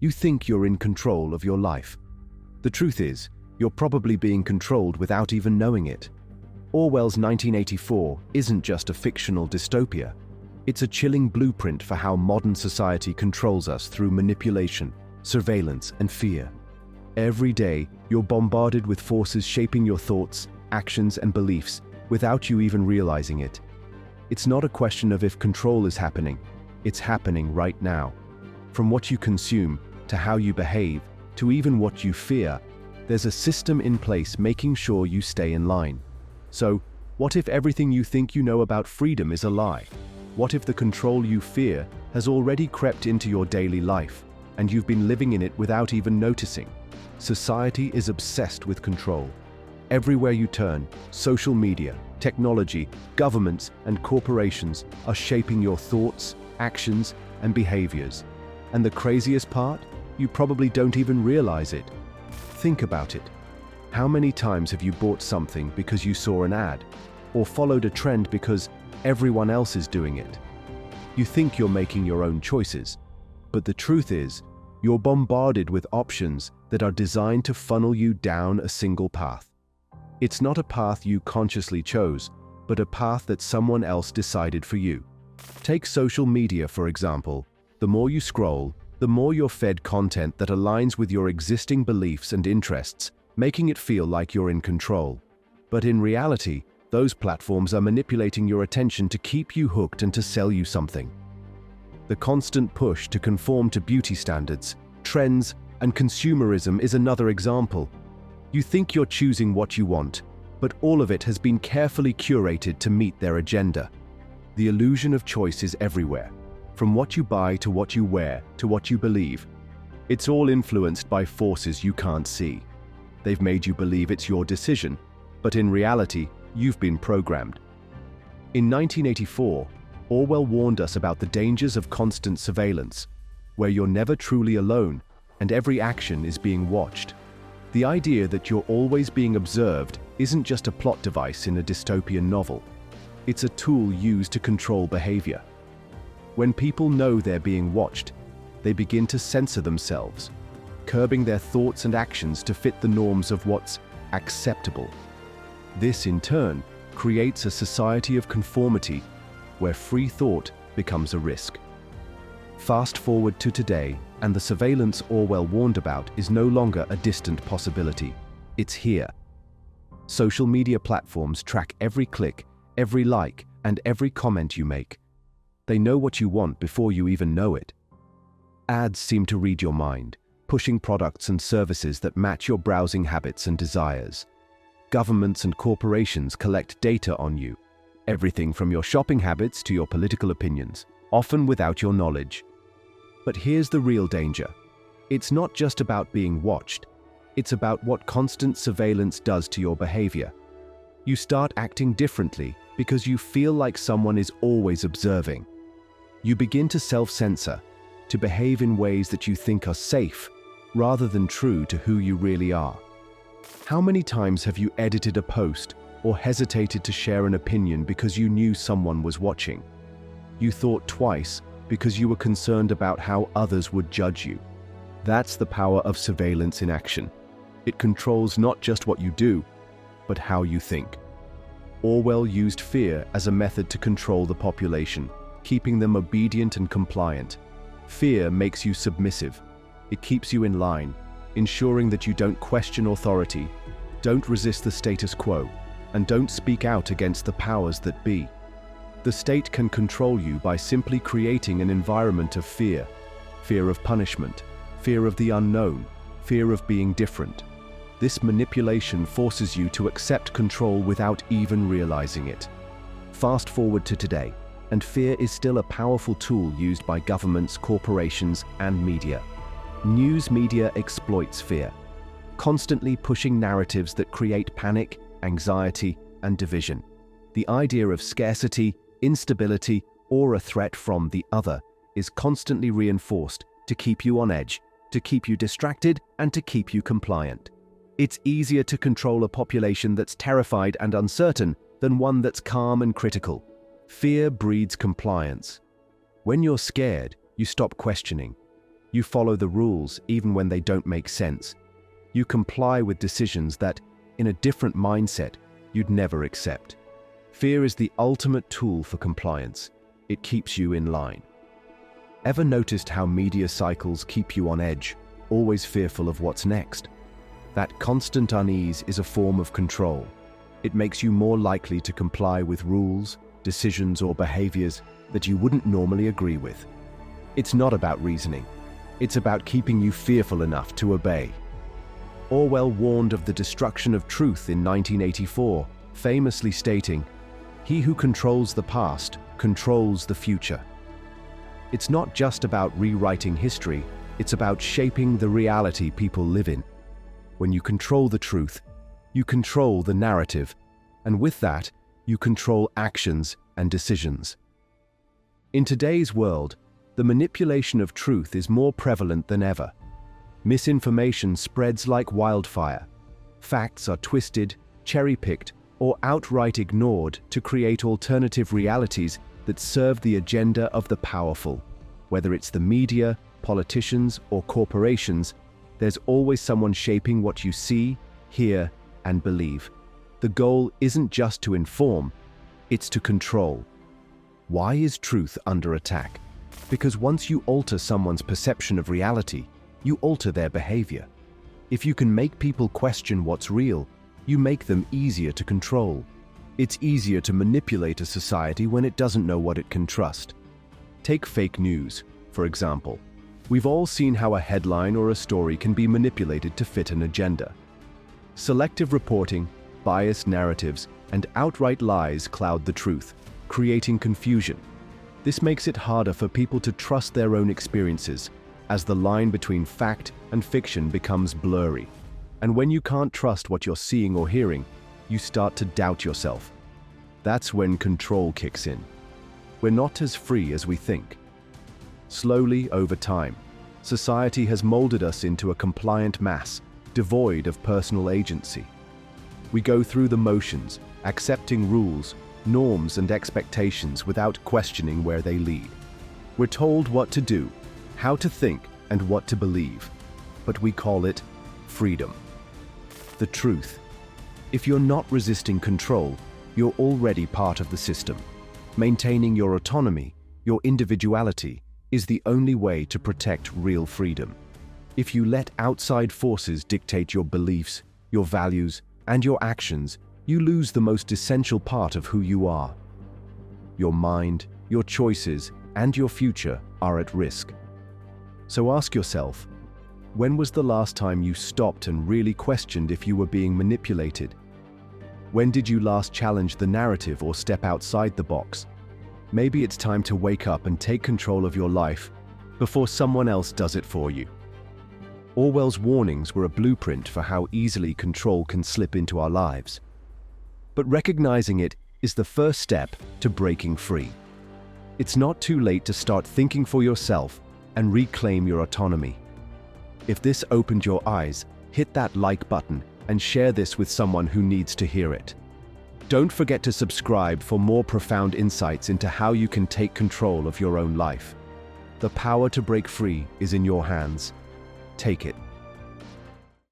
You think you're in control of your life. The truth is, you're probably being controlled without even knowing it. Orwell's 1984 isn't just a fictional dystopia. It's a chilling blueprint for how modern society controls us through manipulation, surveillance, and fear. Every day, you're bombarded with forces shaping your thoughts, actions, and beliefs without you even realizing it. It's not a question of if control is happening. It's happening right now. From what you consume, to how you behave, to even what you fear, there's a system in place making sure you stay in line. So, what if everything you think you know about freedom is a lie? What if the control you fear has already crept into your daily life, and you've been living in it without even noticing? Society is obsessed with control. Everywhere you turn, social media, technology, governments, and corporations are shaping your thoughts, actions, and behaviors. And the craziest part? You probably don't even realize it. Think about it. How many times have you bought something because you saw an ad, or followed a trend because everyone else is doing it? You think you're making your own choices, but the truth is, you're bombarded with options that are designed to funnel you down a single path. It's not a path you consciously chose, but a path that someone else decided for you. Take social media, for example. The more you scroll, the more you're fed content that aligns with your existing beliefs and interests, making it feel like you're in control. But in reality, those platforms are manipulating your attention to keep you hooked and to sell you something. The constant push to conform to beauty standards, trends, and consumerism is another example. You think you're choosing what you want, but all of it has been carefully curated to meet their agenda. The illusion of choice is everywhere, from what you buy to what you wear to what you believe. It's all influenced by forces you can't see. They've made you believe it's your decision, but in reality, you've been programmed. In 1984, Orwell warned us about the dangers of constant surveillance, where you're never truly alone and every action is being watched. The idea that you're always being observed isn't just a plot device in a dystopian novel. It's a tool used to control behavior. When people know they're being watched, they begin to censor themselves, curbing their thoughts and actions to fit the norms of what's acceptable. This, in turn, creates a society of conformity where free thought becomes a risk. Fast forward to today, and the surveillance Orwell warned about is no longer a distant possibility. It's here. Social media platforms track every click, every like, and every comment you make. They know what you want before you even know it. Ads seem to read your mind, pushing products and services that match your browsing habits and desires. Governments and corporations collect data on you, everything from your shopping habits to your political opinions, often without your knowledge. But here's the real danger. It's not just about being watched. It's about what constant surveillance does to your behavior. You start acting differently because you feel like someone is always observing. You begin to self-censor, to behave in ways that you think are safe, rather than true to who you really are. How many times have you edited a post or hesitated to share an opinion because you knew someone was watching? You thought twice because you were concerned about how others would judge you. That's the power of surveillance in action. It controls not just what you do, but how you think. Orwell used fear as a method to control the population, keeping them obedient and compliant. Fear makes you submissive. It keeps you in line, ensuring that you don't question authority, don't resist the status quo, and don't speak out against the powers that be. The state can control you by simply creating an environment of fear. Fear of punishment, fear of the unknown, fear of being different. This manipulation forces you to accept control without even realizing it. Fast forward to today, and fear is still a powerful tool used by governments, corporations, and media. News media exploits fear, constantly pushing narratives that create panic, anxiety, and division. The idea of scarcity, instability, or a threat from the other is constantly reinforced to keep you on edge, to keep you distracted, and to keep you compliant. It's easier to control a population that's terrified and uncertain than one that's calm and critical. Fear breeds compliance. When you're scared, you stop questioning. You follow the rules even when they don't make sense. You comply with decisions that, in a different mindset, you'd never accept. Fear is the ultimate tool for compliance. It keeps you in line. Ever noticed how media cycles keep you on edge, always fearful of what's next? That constant unease is a form of control. It makes you more likely to comply with rules, decisions, or behaviors that you wouldn't normally agree with. It's not about reasoning. It's about keeping you fearful enough to obey. Orwell warned of the destruction of truth in 1984, famously stating, "He who controls the past controls the future." It's not just about rewriting history, it's about shaping the reality people live in. When you control the truth, you control the narrative, and with that, you control actions and decisions. In today's world, the manipulation of truth is more prevalent than ever. Misinformation spreads like wildfire. Facts are twisted, cherry-picked, or outright ignored to create alternative realities that serve the agenda of the powerful. Whether it's the media, politicians, or corporations, there's always someone shaping what you see, hear, and believe. The goal isn't just to inform, it's to control. Why is truth under attack? Because once you alter someone's perception of reality, you alter their behavior. If you can make people question what's real, you make them easier to control. It's easier to manipulate a society when it doesn't know what it can trust. Take fake news, for example. We've all seen how a headline or a story can be manipulated to fit an agenda. Selective reporting, biased narratives, and outright lies cloud the truth, creating confusion. This makes it harder for people to trust their own experiences, as the line between fact and fiction becomes blurry. And when you can't trust what you're seeing or hearing, you start to doubt yourself. That's when control kicks in. We're not as free as we think. Slowly, over time, society has molded us into a compliant mass, devoid of personal agency. We go through the motions, accepting rules, norms, and expectations without questioning where they lead. We're told what to do, how to think, and what to believe, but we call it freedom. The truth: if you're not resisting control, you're already part of the system. Maintaining your autonomy, your individuality, is the only way to protect real freedom. If you let outside forces dictate your beliefs, your values, and your actions, you lose the most essential part of who you are. Your mind, your choices, and your future are at risk. So ask yourself, when was the last time you stopped and really questioned if you were being manipulated? When did you last challenge the narrative or step outside the box? Maybe it's time to wake up and take control of your life before someone else does it for you. Orwell's warnings were a blueprint for how easily control can slip into our lives. But recognizing it is the first step to breaking free. It's not too late to start thinking for yourself and reclaim your autonomy. If this opened your eyes, hit that like button and share this with someone who needs to hear it. Don't forget to subscribe for more profound insights into how you can take control of your own life. The power to break free is in your hands. Take it.